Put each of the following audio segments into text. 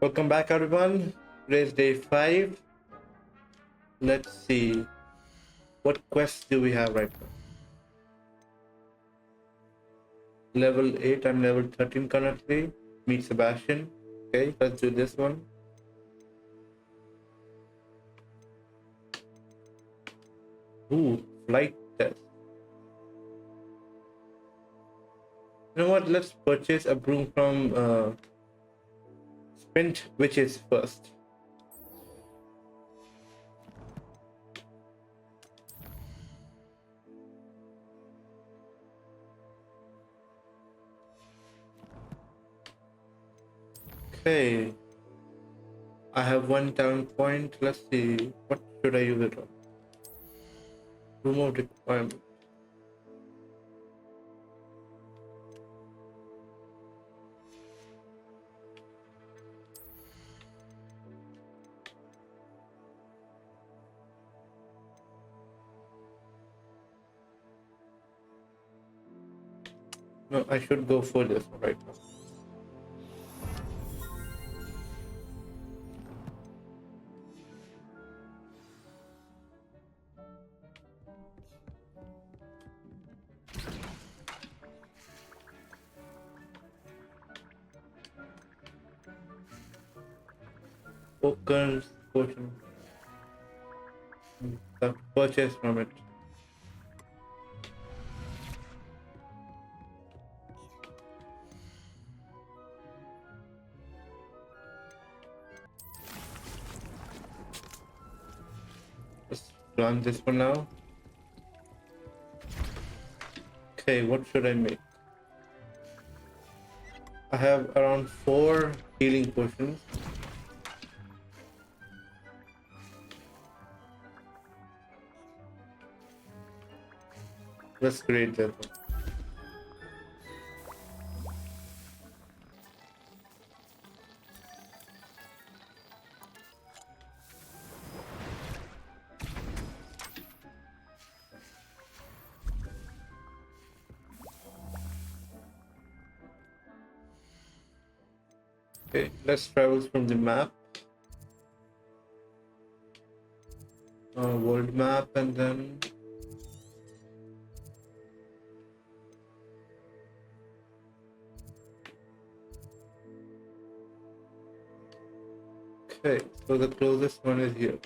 Welcome back, everyone. Today's day 5. Let's see. What quests do we have right now? Level 8, I'm level 13 currently. Meet Sebastian. Okay, let's do this one. Ooh, flight test. You know what? Let's purchase a broom from Sprint Witches first. Okay. I have one talent point. Let's see. What should I use it on? Room of requirement. No, I should go for this one right now. Focus, potion. The purchase from it. Let's run this for now. Okay, what should I make? I have around 4 healing potions. Let's create that one. Okay, let's travel from the map. World map and then okay, so the closest one is here.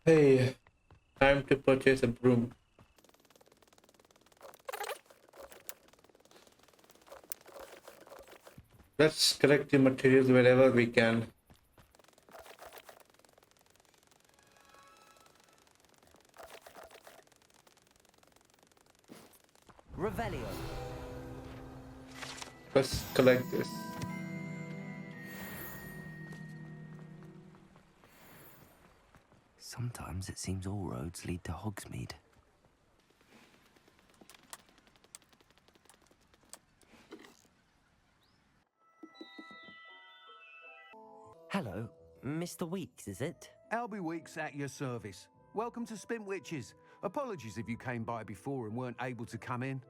Hey, time to purchase a broom. Let's collect the materials wherever we can. Revelio. Let's collect this. Sometimes it seems all roads lead to Hogsmeade. Hello, Mr. Weeks, is it? Albie Weeks at your service. Welcome to Spint Witches. Apologies if you came by before and weren't able to come in.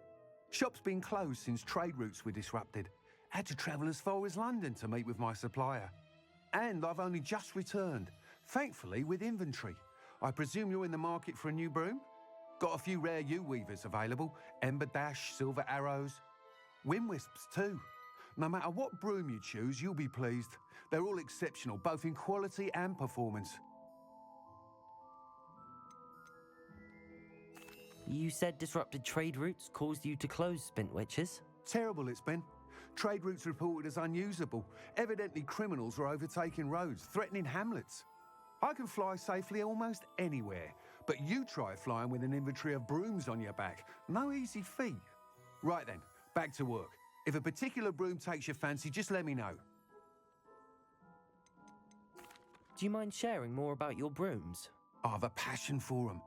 Shop's been closed since trade routes were disrupted. Had to travel as far as London to meet with my supplier. And I've only just returned, thankfully with inventory. I presume you're in the market for a new broom? Got a few rare yew-weavers available. Ember Dash, Silver Arrows. Wind Wisps too. No matter what broom you choose, you'll be pleased. They're all exceptional, both in quality and performance. You said disrupted trade routes caused you to close Spint Witches? Terrible it's been. Trade routes reported as unusable. Evidently criminals were overtaking roads, threatening hamlets. I can fly safely almost anywhere, but you try flying with an inventory of brooms on your back. No easy feat. Right then, back to work. If a particular broom takes your fancy, just let me know. Do you mind sharing more about your brooms? I have a passion for them.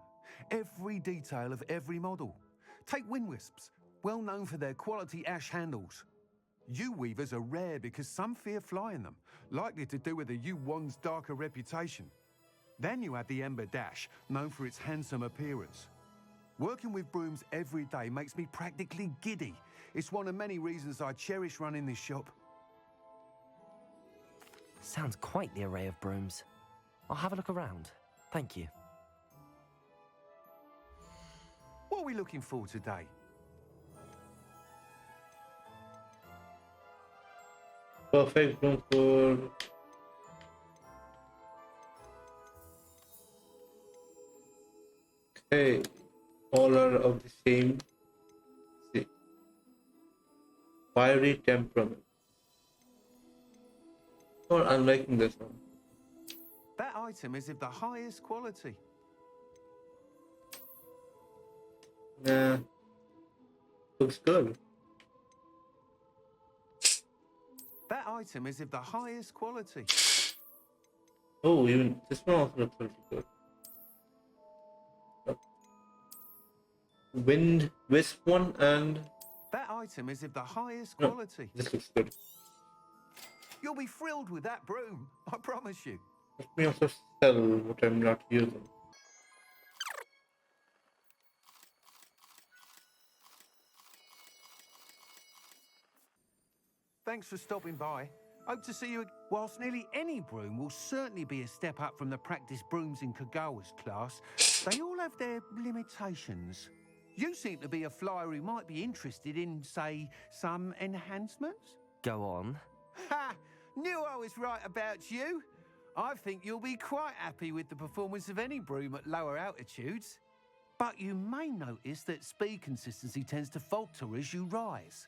Every detail of every model. Take Wind Wisps. well known for their quality ash handles. Yew weavers are rare because some fear flying them, likely to do with the yew wand's darker reputation. Then you have the ember dash, known for its handsome appearance. Working with brooms every day makes me practically giddy. It's one of many reasons I cherish running this shop. Sounds quite the array of brooms. I'll have a look around. Thank you. What are we looking for today? Perfect broom for okay. All are of the same. See. Fiery temperament. Oh, I'm liking this one. That item is of the highest quality. Nah. Looks good. That item is of the highest quality. Oh, even this one also looks pretty good. Wind wisp one and That item is of the highest no, quality. this looks good. You'll be thrilled with that broom, I promise you. Let me also sell what I'm not using. Thanks for stopping by. Hope to see you. Whilst nearly any broom will certainly be a step up from the practice brooms in Kagawa's class, they all have their limitations. You seem to be a flyer who might be interested in, say, some enhancements? Go on. Ha! Knew I was right about you. I think you'll be quite happy with the performance of any broom at lower altitudes. But you may notice that speed consistency tends to falter as you rise.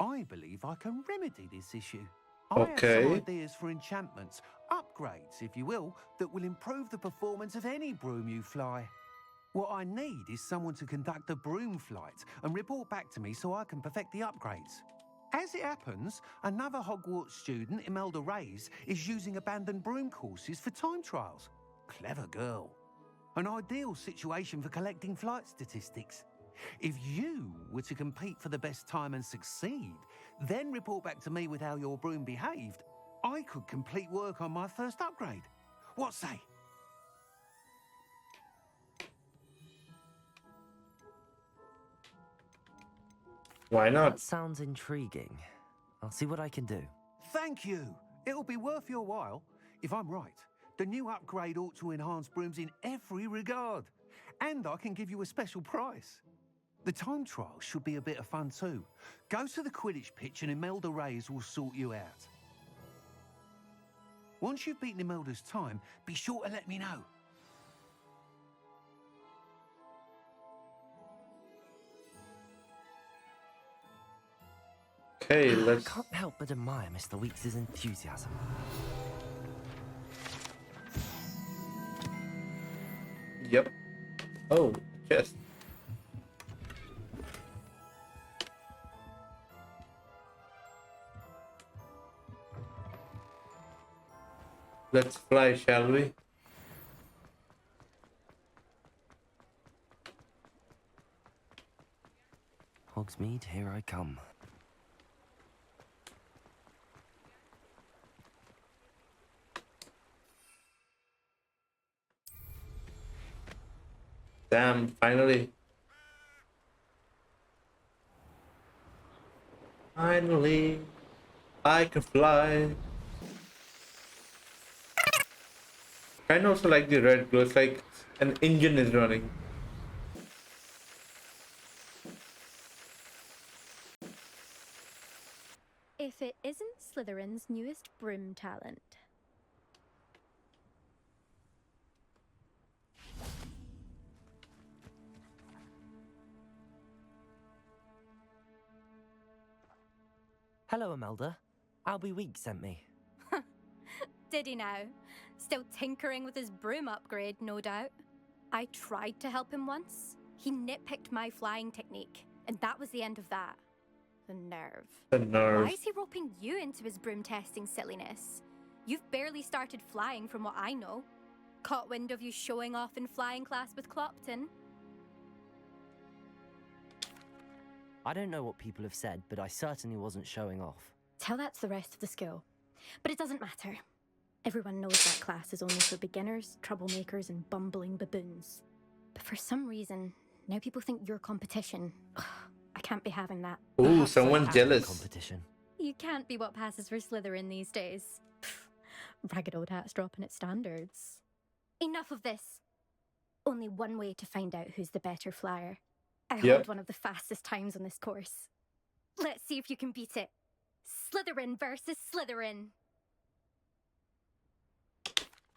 I believe I can remedy this issue. I have some Okay. ideas for enchantments, upgrades, if you will, that will improve the performance of any broom you fly. What I need is someone to conduct a broom flight and report back to me so I can perfect the upgrades. As it happens, another Hogwarts student, Imelda Reyes, is using abandoned broom courses for time trials. Clever girl. An ideal situation for collecting flight statistics. If you were to compete for the best time and succeed, then report back to me with how your broom behaved, I could complete work on my first upgrade. What say? Why That not? sounds intriguing. I'll see what I can do. Thank you. It'll be worth your while. If I'm right, the new upgrade ought to enhance brooms in every regard. And I can give you a special price. The time trial should be a bit of fun too. Go to the Quidditch pitch and Imelda Reyes will sort you out. Once you've beaten Imelda's time, be sure to let me know. Okay, let's. Can't help but admire Mr. Weeks' enthusiasm. Yep. Oh, chest. Let's fly, shall we? Hogsmeade, here I come. Damn, finally. Finally, I can fly. Kind of also like the red glow. It's like an engine is running. If it isn't Slytherin's newest broom talent. Hello, Imelda. Albie Weeks sent me. Did he now? Still tinkering with his broom upgrade, no doubt. I tried to help him once. He nitpicked my flying technique, and that was the end of that. The nerve. The nerve. Why is he roping you into his broom testing silliness? You've barely started flying from what I know. Caught wind of you showing off in flying class with Clopton. I don't know what people have said, but I certainly wasn't showing off. Tell that to the rest of the school. But it doesn't matter. Everyone knows that class is only for beginners, troublemakers, and bumbling baboons. But for some reason, now people think you're competition. Ugh, I can't be having that. Ooh, Perhaps I someone's have been jealous. Competition. You can't be what passes for Slytherin these days. Pff, ragged old hat's dropping its standards. Enough of this. Only one way to find out who's the better flyer. I Yep. hold one of the fastest times on this course. Let's see if you can beat it. Slytherin versus Slytherin.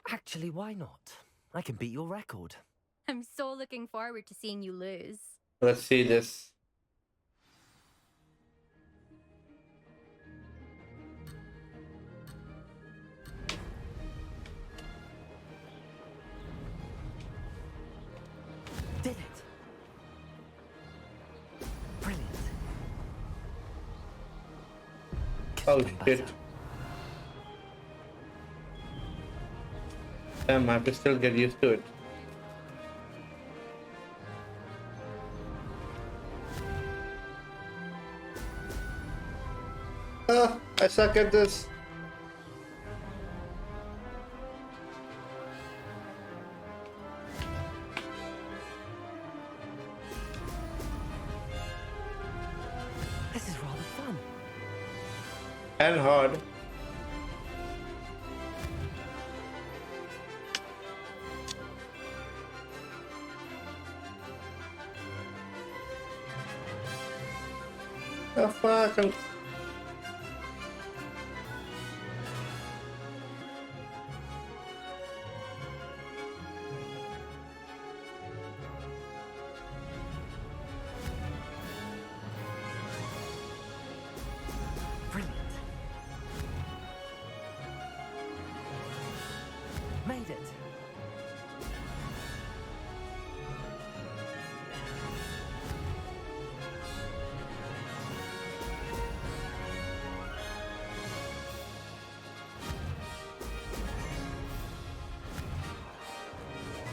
Actually, why not? I can beat your record. I'm so looking forward to seeing you lose. Let's see this. Did it! Brilliant. Oh, Could've done shit. better. Damn, I have to still get used to it. Ah, I suck at this. This is rather fun. And hard. Oh fuck, Brilliant. Made it.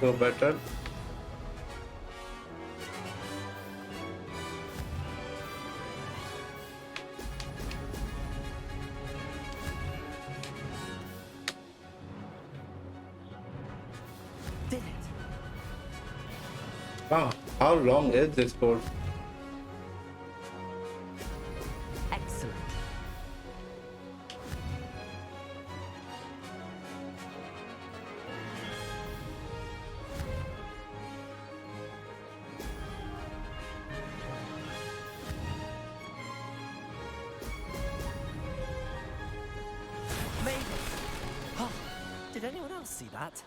go better. Did it. Wow, how long is this course? Excellent. Made it. Oh, did anyone else see that?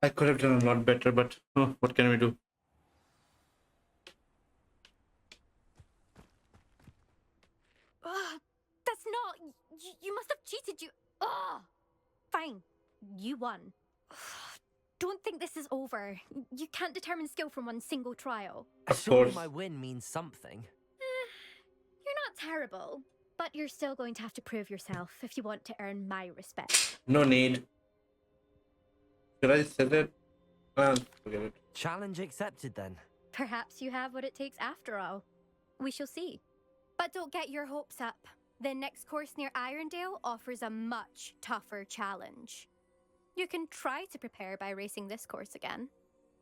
I could have done a lot better, but what can we do? Ugh, that's not. You must have cheated. Ugh. Fine. You won. Ugh, don't think this is over. You can't determine skill from one single trial. Of Surely course. my win means something. You're not terrible, but you're still going to have to prove yourself if you want to earn my respect. No need. Should I say that? Forget it. Challenge accepted then. Perhaps you have what it takes after all. We shall see. But don't get your hopes up. The next course near Irondale offers a much tougher challenge. You can try to prepare by racing this course again.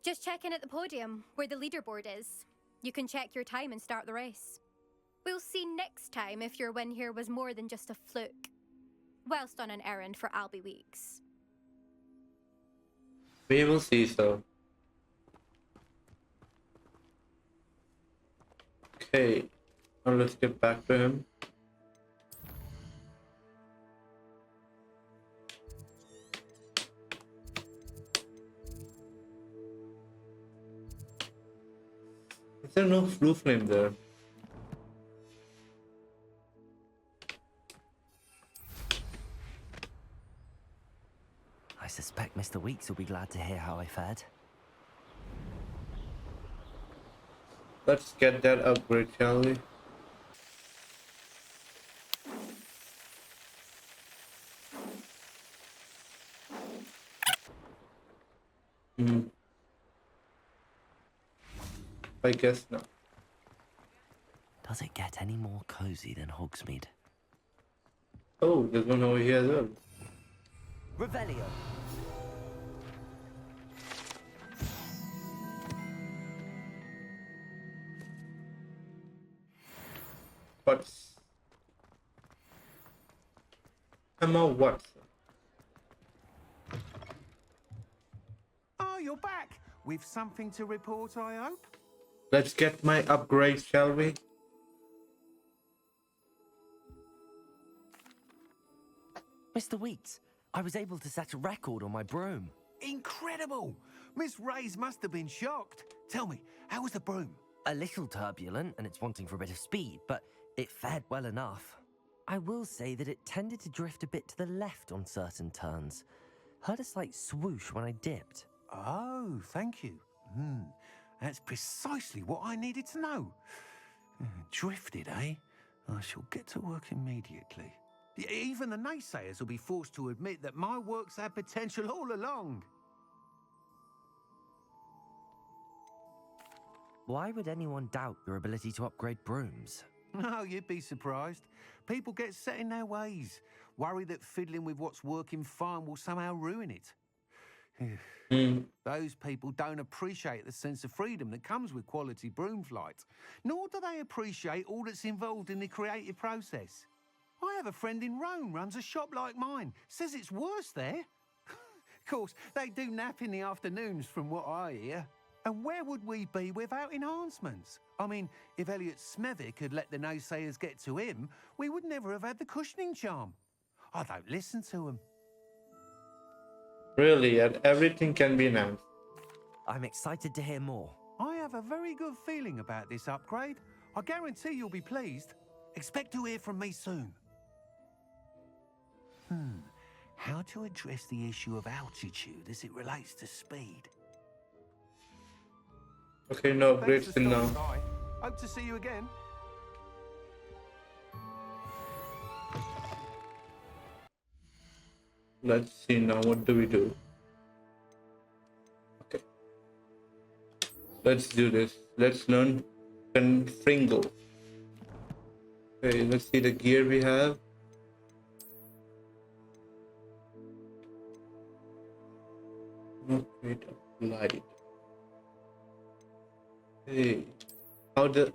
Just check in at the podium, where the leaderboard is. You can check your time and start the race. We'll see next time if your win here was more than just a fluke. Whilst on an errand for Albie Weeks. We will see, so. Okay, now let's get back to him. Is there no blue flame there? I suspect Mr. Weeks will be glad to hear how I fared. Let's get that upgrade, shall we? I guess not. Does it get any more cozy than Hogsmeade? Oh, there's one over here as well. Revelio. What's Emma Watson? Oh, you're back. With something to report, I hope? Let's get my upgrade, shall we? Mr. Wheats, I was able to set a record on my broom. Incredible! Miss Ray's must have been shocked. Tell me, how was the broom? A little turbulent and it's wanting for a bit of speed, but it fared well enough. I will say that it tended to drift a bit to the left on certain turns. Heard a slight swoosh when I dipped. Oh, thank you. That's precisely what I needed to know. Drifted, eh? I shall get to work immediately. Even the naysayers will be forced to admit that my work's had potential all along. Why would anyone doubt your ability to upgrade brooms? No, you'd be surprised. People get set in their ways, worry that fiddling with what's working fine will somehow ruin it. Those people don't appreciate the sense of freedom that comes with quality broom flight, nor do they appreciate all that's involved in the creative process. I have a friend in Rome runs a shop like mine, says it's worse there. Of course, they do nap in the afternoons from what I hear. And where would we be without enhancements? I mean, if Elliot Smethwick had let the naysayers get to him, we would never have had the cushioning charm. I don't listen to them. Really, and everything can be enhanced. I'm excited to hear more. I have a very good feeling about this upgrade. I guarantee you'll be pleased. Expect to hear from me soon. How to address the issue of altitude as it relates to speed? Okay, no Thanks upgrades for till now. stopping by. Hope to see you again. Let's see now, what do we do? Okay. Let's do this. Let's learn Confringo. Okay, let's see the gear we have. Upgrade applied. Hey, how the...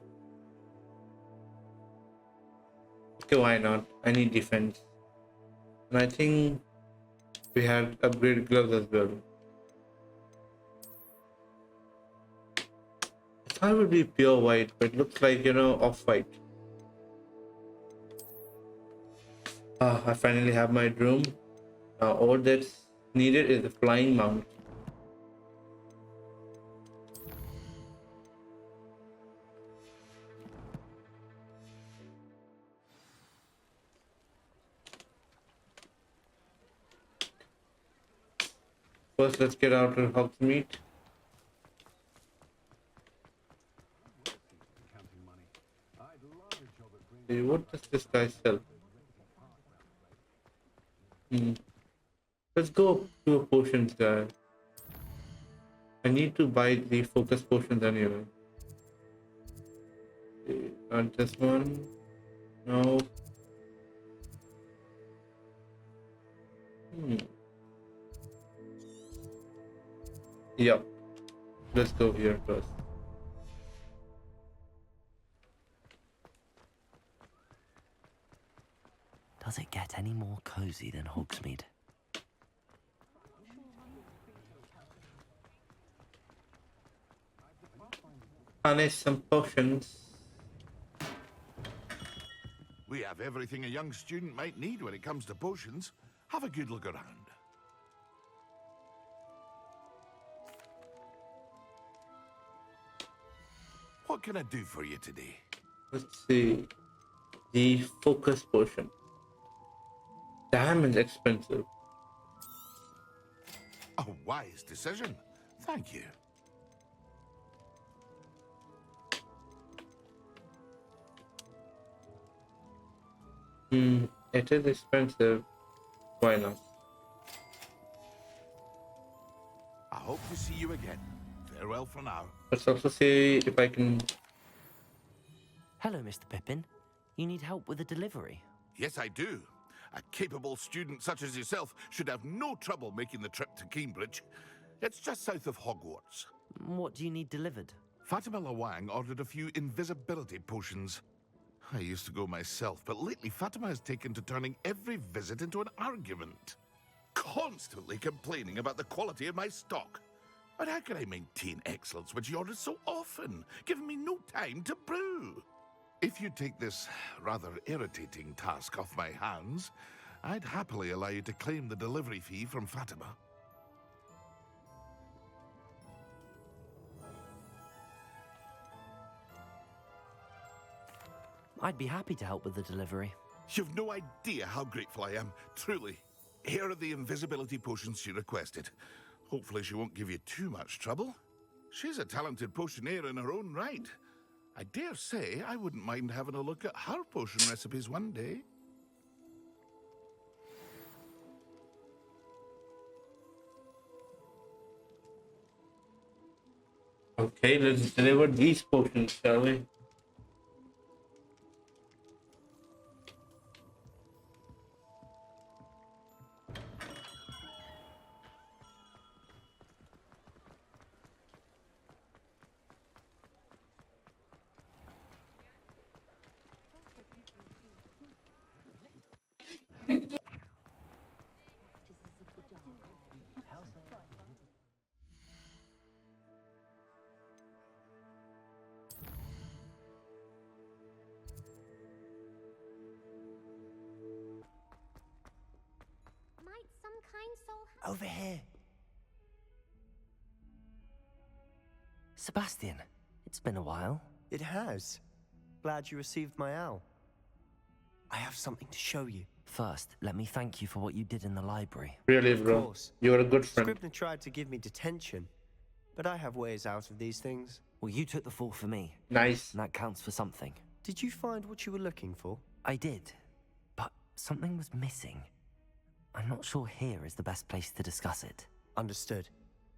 Okay, why not? I need defense. And I think we have upgraded gloves as well. I thought it would be pure white, but it looks like, off-white. I finally have my broom. Now all that's needed is a flying mount. First, let's get out of Hogsmeade. Hey, what does this guy sell? Let's go to a potions guy. I need to buy the focus potions anyway. Not this one. No. Yep. Let's go here first. Does it get any more cozy than Hogsmeade? Harness some potions. We have everything a young student might need when it comes to potions. Have a good look around. What can I do for you today? Let's see. The focus potion. Damn, it's expensive. A wise decision. Thank you. It is expensive. Why not? I hope to see you again. Farewell for now. Let's also see if I can Hello, Mr. Pippin. You need help with a delivery? Yes, I do. A capable student such as yourself should have no trouble making the trip to Cambridge. It's just south of Hogwarts. What do you need delivered? Fatima Lawang ordered a few invisibility potions. I used to go myself, but lately Fatima has taken to turning every visit into an argument. Constantly complaining about the quality of my stock. But how can I maintain excellence when she orders so often, giving me no time to brew? If you take this rather irritating task off my hands, I'd happily allow you to claim the delivery fee from Fatima. I'd be happy to help with the delivery. You've no idea how grateful I am, truly. Here are the invisibility potions she requested. Hopefully she won't give you too much trouble. She's a talented potioneer in her own right. I dare say I wouldn't mind having a look at her potion recipes one day. Okay, let's deliver these potions, shall we? Might some kind soul Over here. Sebastian, it's been a while. It has. Glad you received my owl. I have something to show you. First, let me thank you for what you did in the library. Really, Of bro. course. You're a good friend. Scribner tried to give me detention, but I have ways out of these things. Well, you took the fall for me, Nice. and that counts for something. Did you find what you were looking for? I did, but something was missing. I'm not sure here is the best place to discuss it. Understood.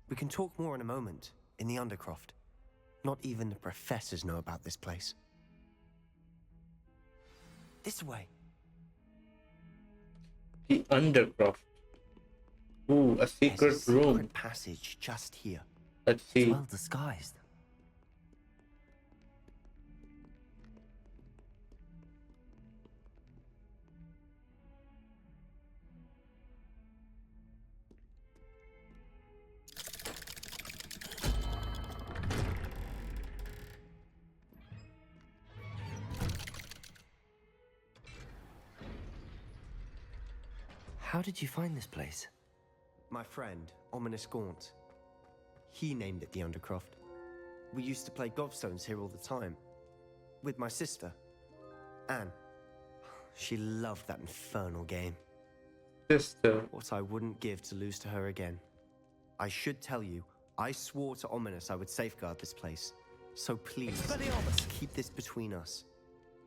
We can talk more in a moment, in the Undercroft. Not even the professors know about this place. This way. The Undercroft. Ooh, a There's secret a room. secret passage just here. Let's It's see. well disguised. How did you find this place? My friend, Ominous Gaunt. He named it the Undercroft. We used to play gobstones here all the time. With my sister, Anne. She loved that infernal game. Sister. What I wouldn't give to lose to her again. I should tell you, I swore to Ominous I would safeguard this place. So please, keep this between us.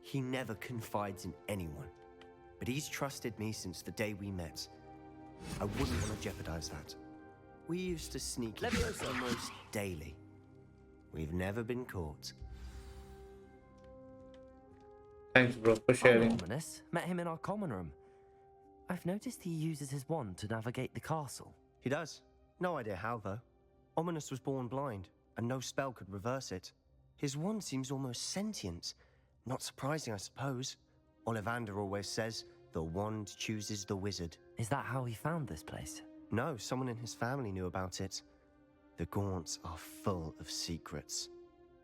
He never confides in anyone. But he's trusted me since the day we met. I wouldn't want to jeopardize that. We used to sneak in almost daily. We've never been caught. Thanks, bro, for I'm sharing. Ominous. Met him in our common room. I've noticed he uses his wand to navigate the castle. He does. No idea how, though. Ominous was born blind, and no spell could reverse it. His wand seems almost sentient. Not surprising, I suppose. Ollivander always says, the wand chooses the wizard. Is that how he found this place? No, someone in his family knew about it. The Gaunts are full of secrets.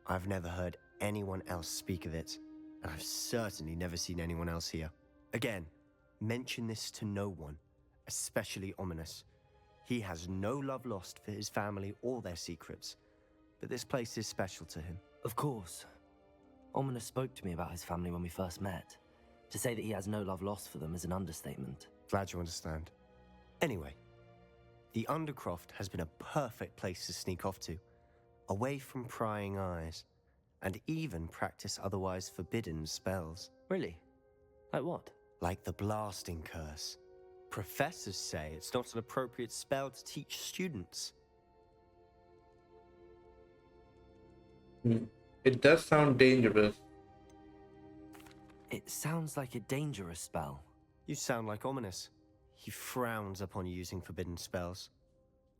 I've never heard anyone else speak of it, and I've certainly never seen anyone else here. Again, mention this to no one, especially Ominous. He has no love lost for his family or their secrets, but this place is special to him. Of course. Ominous spoke to me about his family when we first met. To say that he has no love lost for them is an understatement. Glad you understand. Anyway, the Undercroft has been a perfect place to sneak off to, away from prying eyes, and even practice otherwise forbidden spells. Really? Like what? Like the blasting curse. Professors say it's not an appropriate spell to teach students. It does sound dangerous. It sounds like a dangerous spell. You sound like Ominous. He frowns upon using forbidden spells.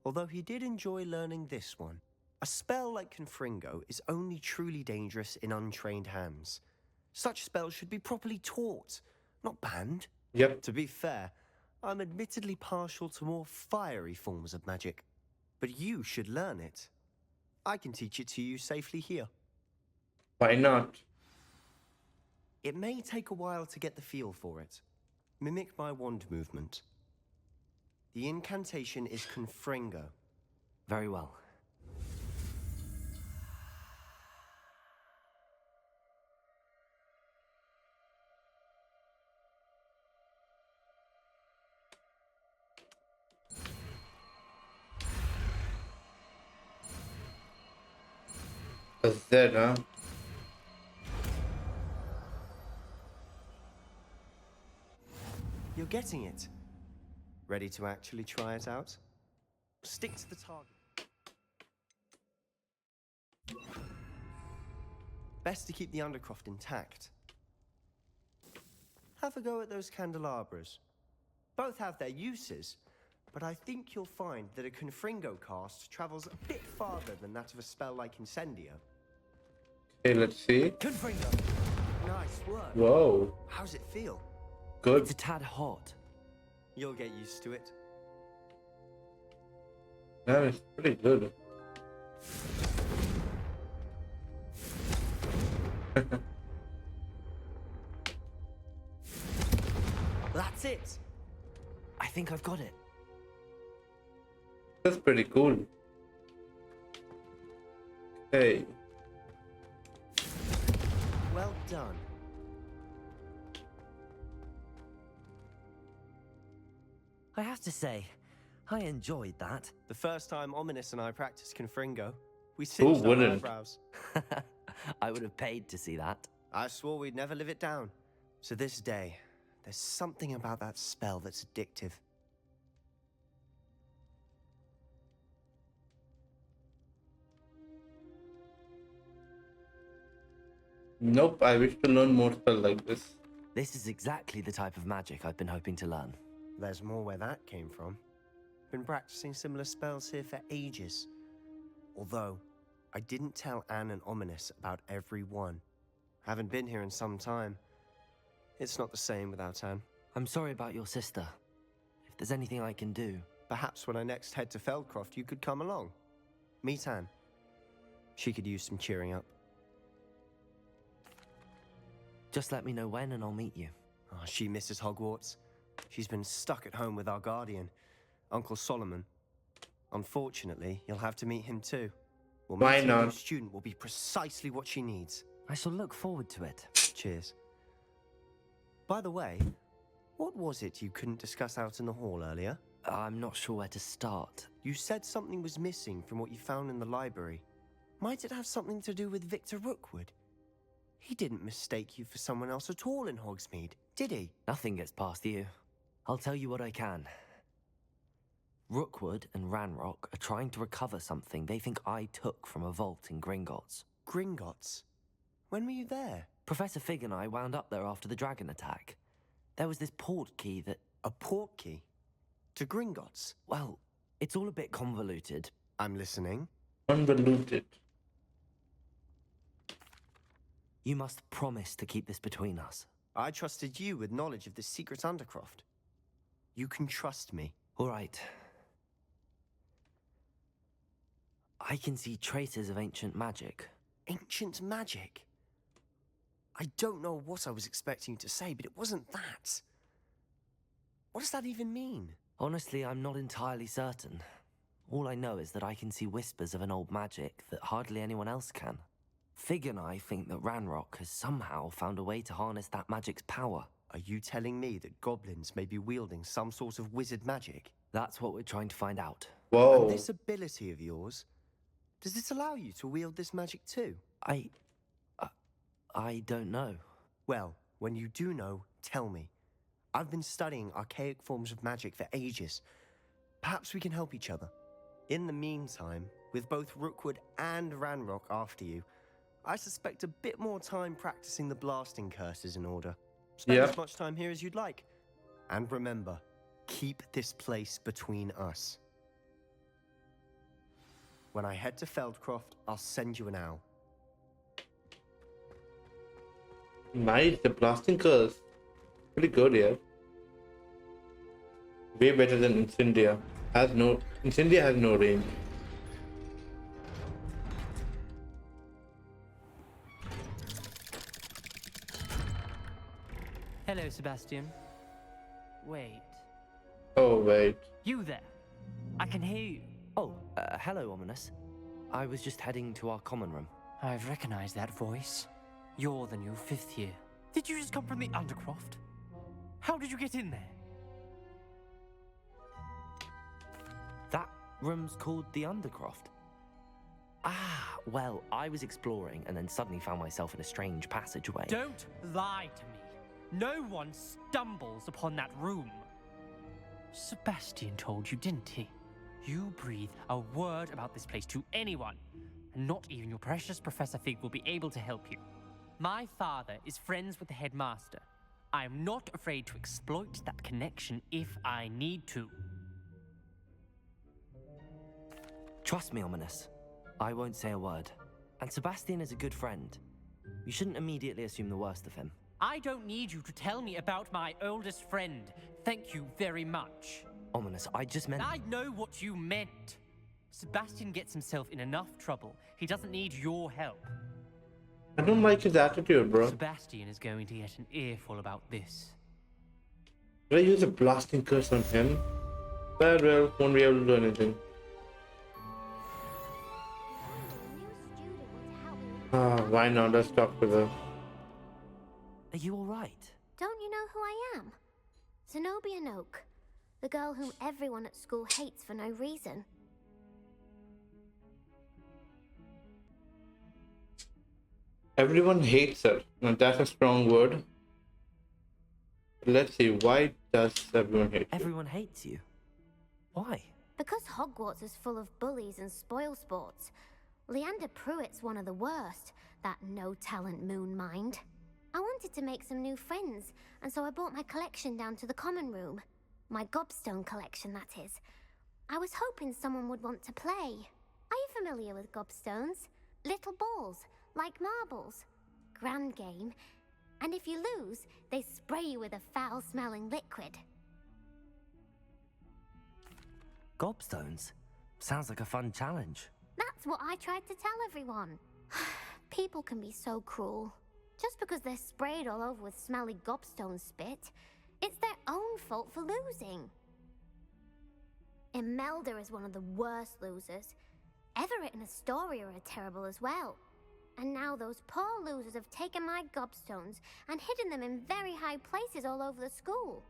Although he did enjoy learning this one. A spell like Confringo is only truly dangerous in untrained hands. Such spells should be properly taught, not banned. Yep. To be fair, I'm admittedly partial to more fiery forms of magic. But you should learn it. I can teach it to you safely here. Why not? It may take a while to get the feel for it. Mimic my wand movement. The incantation is Confringo. Very well. A Z, huh? You're getting it. Ready to actually try it out? Stick to the target. Best to keep the undercroft intact. Have a go at those candelabras. Both have their uses, but I think you'll find that a Confringo cast travels a bit farther than that of a spell like Incendio. Okay, let's see. Confringo. Nice work. Whoa. How's it feel? Good. It's a tad hot. You'll get used to it. That is pretty good. That's it. I think I've got it. That's pretty cool. Okay. Well done. I have to say, I enjoyed that. The first time Ominous and I practiced Confringo, we Who singed our wouldn't? eyebrows. I would have paid to see that. I swore we'd never live it down. To this day, there's something about that spell that's addictive. Nope, I wish to learn more spells like this. This is exactly the type of magic I've been hoping to learn. There's more where that came from. Been practicing similar spells here for ages. Although, I didn't tell Anne and Ominous about every one. Haven't been here in some time. It's not the same without Anne. I'm sorry about your sister. If there's anything I can do... Perhaps when I next head to Feldcroft, you could come along. Meet Anne. She could use some cheering up. Just let me know when and I'll meet you. Oh, she misses Hogwarts. She's been stuck at home with our guardian, Uncle Solomon. Unfortunately, you'll have to meet him too. Well, Why meeting a new not? student will be precisely what she needs. I shall look forward to it. Cheers. By the way, what was it you couldn't discuss out in the hall earlier? I'm not sure where to start. You said something was missing from what you found in the library. Might it have something to do with Victor Rookwood? He didn't mistake you for someone else at all in Hogsmeade, did he? Nothing gets past you. I'll tell you what I can. Rookwood and Ranrock are trying to recover something they think I took from a vault in Gringotts. Gringotts? When were you there? Professor Fig and I wound up there after the dragon attack. There was this port key that... A port key? To Gringotts? Well, it's all a bit convoluted. I'm listening. Convoluted. You must promise to keep this between us. I trusted you with knowledge of this secret undercroft. You can trust me. All right. I can see traces of ancient magic. Ancient magic? I don't know what I was expecting you to say, but it wasn't that. What does that even mean? Honestly, I'm not entirely certain. All I know is that I can see whispers of an old magic that hardly anyone else can. Fig and I think that Ranrock has somehow found a way to harness that magic's power. Are you telling me that goblins may be wielding some sort of wizard magic? That's what we're trying to find out. Whoa. And this ability of yours, does it allow you to wield this magic too? I don't know. Well, when you do know, tell me. I've been studying archaic forms of magic for ages. Perhaps we can help each other. In the meantime, with both Rookwood and Ranrock after you, I suspect a bit more time practicing the blasting curse is in order. Spend Yeah. as much time here as you'd like. And remember, keep this place between us. When I head to Feldcroft, I'll send you an owl. Nice, the blasting curse. Pretty good, yeah. Way better than Incendia. Incendia has no range. Hello, Sebastian. Wait. Oh wait. You there? I can hear you. Oh, hello, Ominous. I was just heading to our common room. I've recognized that voice. You're the new 5th year. Did you just come from the Undercroft? How did you get in there? That room's called the Undercroft. Ah, well, I was exploring and then suddenly found myself in a strange passageway. Don't lie to me. No one stumbles upon that room. Sebastian told you, didn't he? You breathe a word about this place to anyone, and not even your precious Professor Fig will be able to help you. My father is friends with the headmaster. I am not afraid to exploit that connection if I need to. Trust me, Ominous. I won't say a word. And Sebastian is a good friend. You shouldn't immediately assume the worst of him. I don't need you to tell me about my oldest friend. Thank you very much. Ominous, I just meant... I know what you meant. Sebastian gets himself in enough trouble. He doesn't need your help. I don't like his attitude, bro. Sebastian is going to get an earful about this. Did I use a blasting curse on him? Bad, well, won't be able to do anything. Why not? Let's talk with her. Are you alright? Don't you know who I am? Zenobia Noak, the girl whom everyone at school hates for no reason. Everyone hates her. Now that's a strong word. Let's see, why does everyone hate you? Everyone hates you. Why? Because Hogwarts is full of bullies and spoil sports. Leander Pruitt's one of the worst, that no-talent moon mind. I wanted to make some new friends, and so I brought my collection down to the common room. My gobstone collection, that is. I was hoping someone would want to play. Are you familiar with gobstones? Little balls, like marbles. Grand game. And if you lose, they spray you with a foul-smelling liquid. Gobstones? Sounds like a fun challenge. That's what I tried to tell everyone. People can be so cruel. Just because they're sprayed all over with smelly gobstone spit, it's their own fault for losing. Imelda is one of the worst losers. Everett and Astoria are terrible as well. And now those poor losers have taken my gobstones and hidden them in very high places all over the school.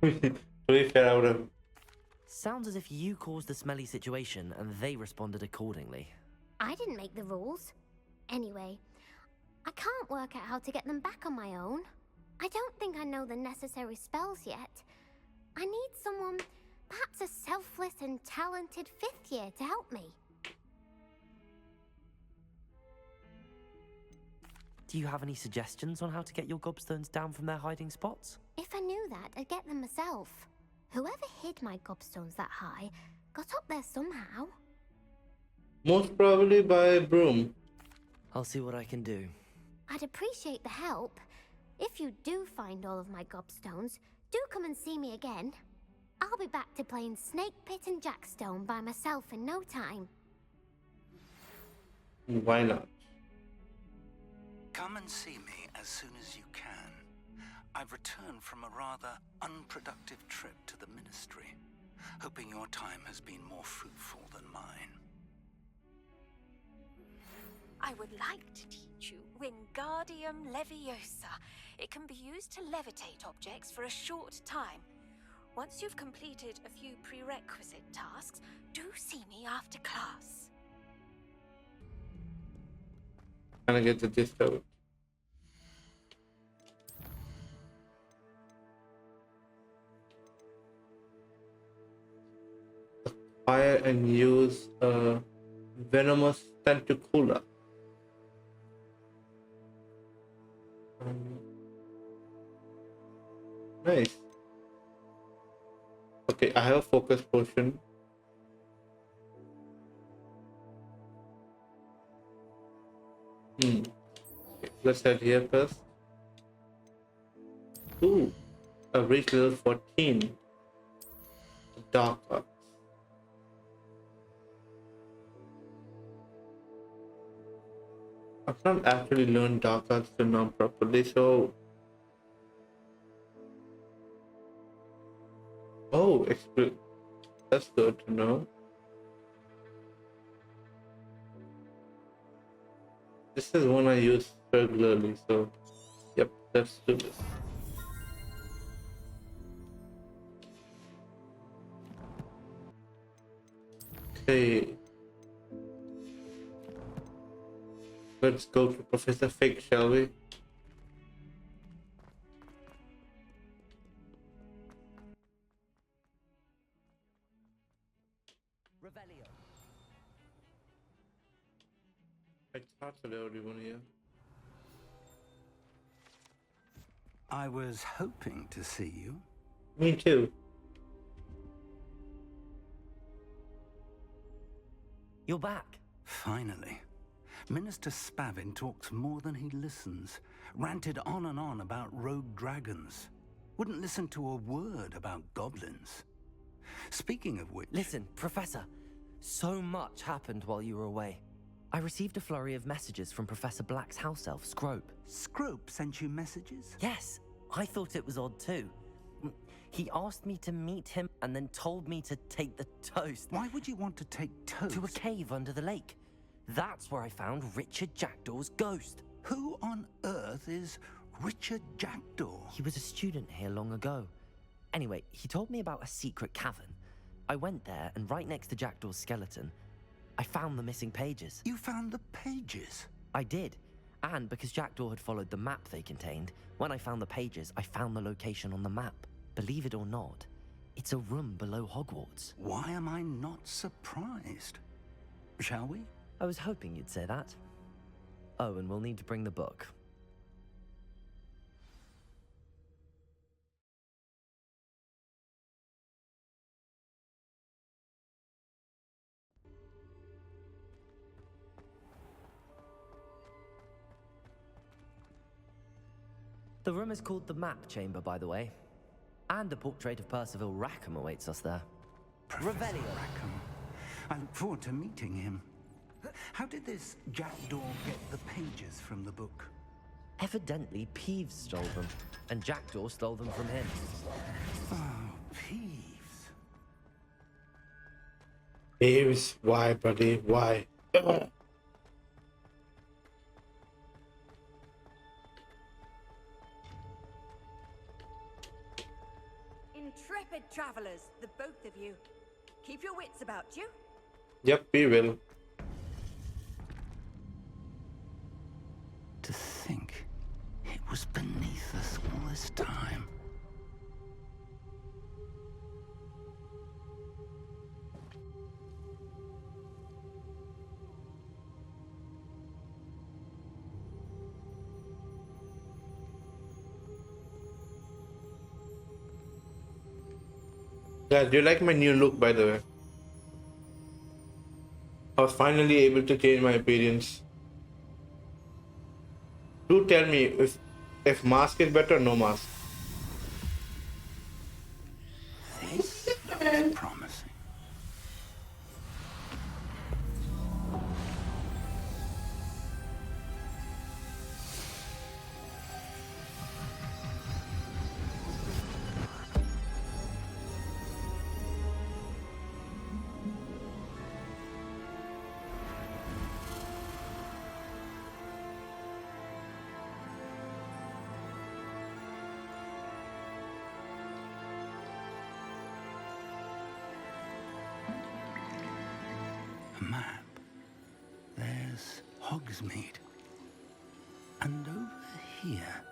To be fair, I would have... Sounds as if you caused the smelly situation and they responded accordingly. I didn't make the rules. Anyway, I can't work out how to get them back on my own. I don't think I know the necessary spells yet. I need someone, perhaps a selfless and talented 5th year to help me. Do you have any suggestions on how to get your gobstones down from their hiding spots? If I knew that, I'd get them myself. Whoever hid my gobstones that high got up there somehow. Most probably by Broom. I'll see what I can do. I'd appreciate the help. If you do find all of my gobstones, do come and see me again. I'll be back to playing Snake Pit and Jackstone by myself in no time. Why not? Come and see me as soon as you can. I've returned from a rather unproductive trip to the Ministry, hoping your time has been more fruitful than mine. I would like to teach you Wingardium Leviosa. It can be used to levitate objects for a short time. Once you've completed a few prerequisite tasks, do see me after class. Kind of get the gist of it. fire and use a venomous tentacula. Nice. Okay, I have a focus potion. Okay, let's head here first. Ooh, I've reached level 14. Dark arts. I've not actually learned dark arts till now properly, so. Oh, that's good to know. This is one I use regularly, so yep, let's do this. Okay. Let's go to Professor Fig, shall we? Revelio. I thought so, everyone here. I was hoping to see you. Me too. You're back. Finally. Minister Spavin talks more than he listens. Ranted on and on about rogue dragons. Wouldn't listen to a word about goblins. Speaking of which... Listen, Professor. So much happened while you were away. I received a flurry of messages from Professor Black's house elf, Scrope. Scrope sent you messages? Yes, I thought it was odd too. He asked me to meet him and then told me to take the toast. Why would you want to take toast? To a cave under the lake. That's where I found Richard Jackdaw's ghost. Who on earth is Richard Jackdaw? He was a student here long ago. Anyway, he told me about a secret cavern. I went there, and right next to Jackdaw's skeleton, I found the missing pages. You found the pages? I did. And because Jackdaw had followed the map they contained, when I found the pages, I found the location on the map. Believe it or not, it's a room below Hogwarts. Why am I not surprised? Shall we? I was hoping you'd say that. Oh, and we'll need to bring the book. The room is called the Map Chamber, by the way. And a portrait of Percival Rackham awaits us there. Professor Revelio. Rackham. I look forward to meeting him. How did this Jackdaw get the pages from the book? Evidently, Peeves stole them, and Jackdaw stole them from him. Oh, Peeves. Peeves, why, buddy? Why? Intrepid travelers, the both of you. Keep your wits about you. Yep, we will. To think it was beneath us all this time. Guys, do you like my new look, by the way? I was finally able to change my appearance. Do tell me if mask is better or no mask. This is promising. Map. There's Hogsmeade. And over here,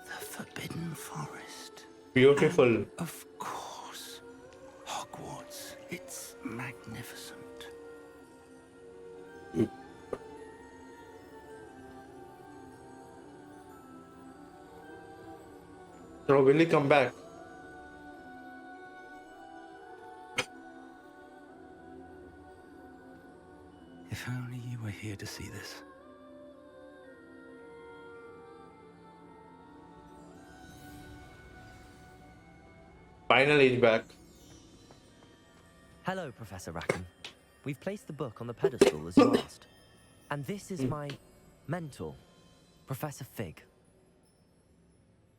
the Forbidden Forest. Beautiful. Of course. Hogwarts. It's magnificent. So will he come back? If only you were here to see this. Finally he's back. Hello, Professor Rackham. We've placed the book on the pedestal as you asked. And this is my mentor, Professor Fig.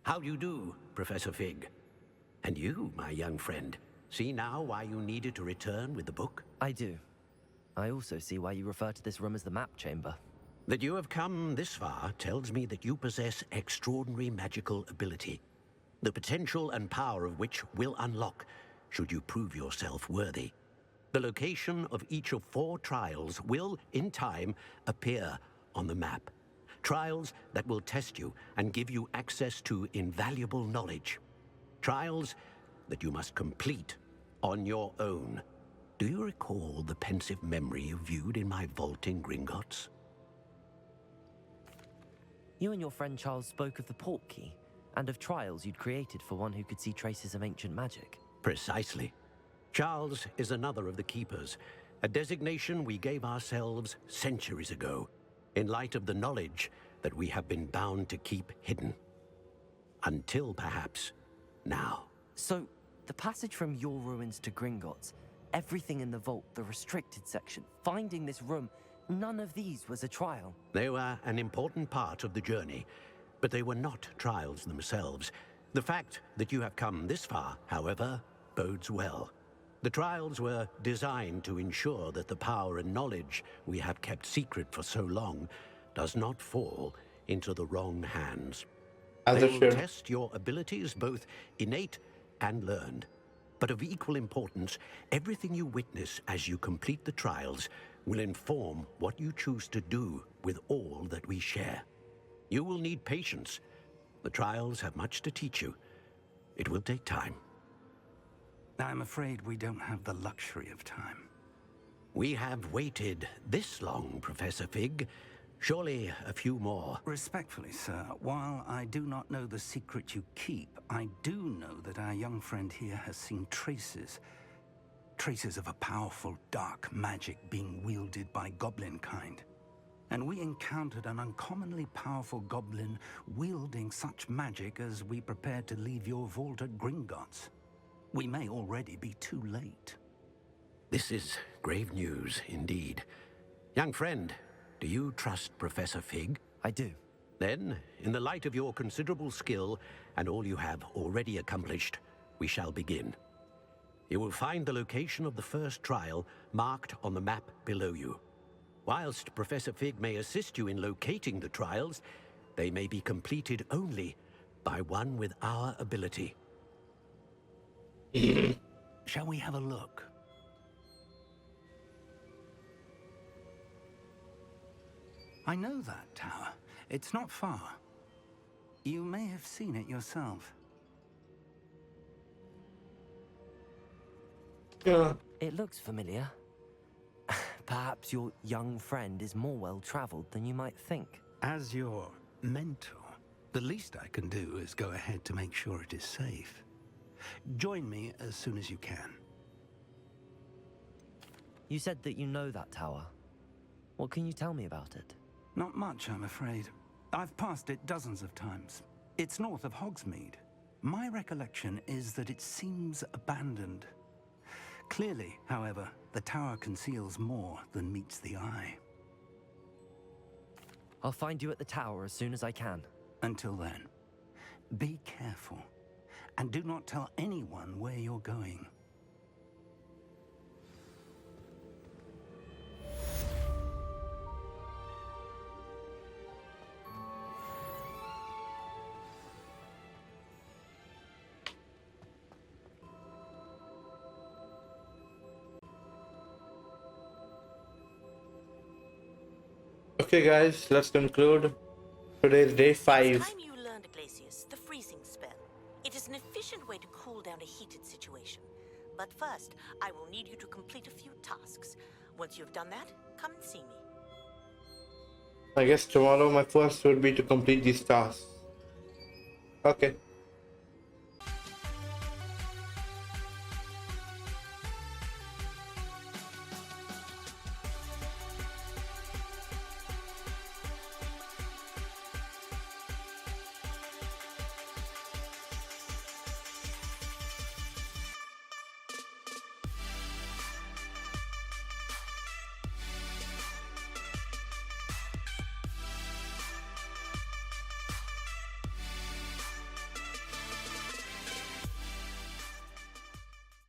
How do you do, Professor Fig? And you, my young friend, see now why you needed to return with the book? I do. I also see why you refer to this room as the map chamber. That you have come this far tells me that you possess extraordinary magical ability, the potential and power of which will unlock should you prove yourself worthy. The location of each of 4 trials will, in time, appear on the map. Trials that will test you and give you access to invaluable knowledge. Trials that you must complete on your own. Do you recall the pensive memory you viewed in my vault in Gringotts? You and your friend Charles spoke of the port key and of trials you'd created for one who could see traces of ancient magic. Precisely. Charles is another of the Keepers, a designation we gave ourselves centuries ago, in light of the knowledge that we have been bound to keep hidden. Until perhaps now. So, the passage from your ruins to Gringotts, everything in the vault, the restricted section, finding this room, none of these was a trial. They were an important part of the journey, but they were not trials themselves. The fact that you have come this far, however, bodes well. The trials were designed to ensure that the power and knowledge we have kept secret for so long does not fall into the wrong hands. They will test your abilities, both innate and learned. But of equal importance, everything you witness as you complete the trials will inform what you choose to do with all that we share. You will need patience. The trials have much to teach you. It will take time. I'm afraid we don't have the luxury of time. We have waited this long, Professor Fig. Surely a few more. Respectfully, sir, while I do not know the secret you keep, I do know that our young friend here has seen traces of a powerful dark magic being wielded by goblin kind. And we encountered an uncommonly powerful goblin wielding such magic as we prepared to leave your vault at Gringotts. We may already be too late. This is grave news indeed. Young friend, do you trust Professor Fig? I do. Then, in the light of your considerable skill and all you have already accomplished, we shall begin. You will find the location of the first trial marked on the map below you. Whilst Professor Fig may assist you in locating the trials, they may be completed only by one with our ability. Shall we have a look? I know that tower. It's not far. You may have seen it yourself. Yeah. It looks familiar. Perhaps your young friend is more well-traveled than you might think. As your mentor, the least I can do is go ahead to make sure it is safe. Join me as soon as you can. You said that you know that tower. What can you tell me about it? Not much, I'm afraid. I've passed it dozens of times. It's north of Hogsmeade. My recollection is that it seems abandoned. Clearly, however, the tower conceals more than meets the eye. I'll find you at the tower as soon as I can. Until then, be careful, and do not tell anyone where you're going. Okay guys, let's conclude. Today is day 5. It's time you learned, Iglesias, the freezing spell. It is an efficient way to cool down a heated situation. But first, I will need you to complete a few tasks. Once you've done that, come and see me. I guess tomorrow my first would be to complete these tasks. Okay.